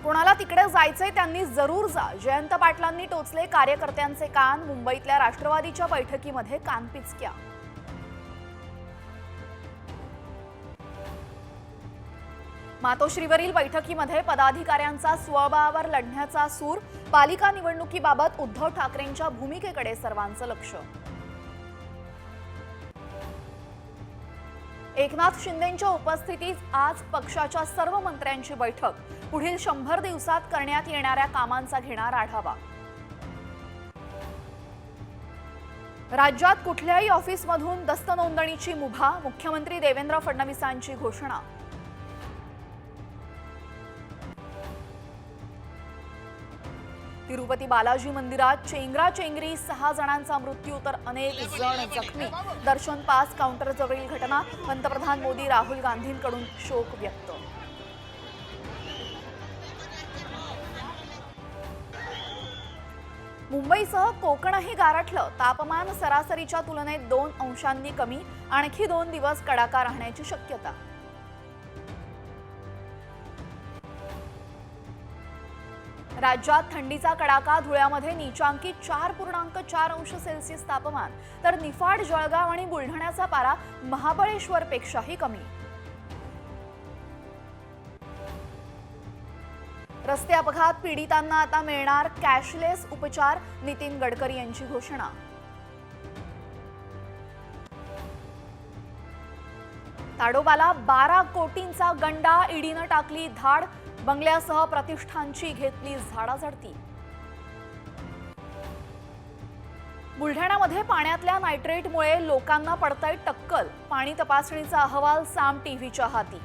कोणाला तिकडे जायचंय त्यांनी जरूर जा, जयंत पाटलांनी टोचले कार्यकर्त्यांचे कान। मुंबईतल्या राष्ट्रवादीच्या बैठकीमध्ये कानपिचक्या। मातोश्रीवरील बैठकीमध्ये पदाधिकाऱ्यांचा स्वबळावर लढण्याचा सूर। पालिका निवडणुकीबाबत उद्धव ठाकरेंच्या भूमिकेकडे सर्वांचं लक्ष। एकनाथ शिंदेंच्या उपस्थितीत आज पक्षाच्या सर्व मंत्र्यांची बैठक। पुढील 100 दिवसात करण्यात येणाऱ्या कामांचा घेणार आढावा। राज्यात कुठल्याही ऑफिसमधून दस्त नोंदणीची मुभा। मुख्यमंत्री देवेंद्र फडणवीसांची घोषणा। तिरुपती बालाजी मंदिरात चेंगराचेंगरी, 6 जणांचा मृत्यू तर अनेक जण जखमी। दर्शन पास काउंटरजवळील घटना। पंतप्रधान मोदी राहुल गांधींकडून शोक व्यक्त। मुंबईसह कोकणही गारठलं। तापमान सरासरीच्या तुलनेत 2 अंशांनी कमी। आणखी 2 दिवस कडाका राहण्याची शक्यता। राज्यात थंडीचा कडाका। धुळ्यामध्ये नीचांकी 4.4 अंश सेल्सिअस तापमान, तर निफाड, जळगाव आणि बुलढाण्याचा पारा महाबळेश्वरपेक्षाही कमी। रस्ते अपघात पीडितांना आता मिळणार कॅशलेस उपचार। नितीन गडकरी यांची घोषणा। ताडोबाला 12 कोटींचा गंडा। ईडीनं टाकली धाड। बंगल्यासह प्रतिष्ठानची घेतली झाडाझडती। बुलढाण्यामध्ये पाण्यातल्या नायट्रेटमुळे लोकांना पडतंय टक्कल। पाणी तपासणीचा अहवाल साम टीव्हीच्या हाती।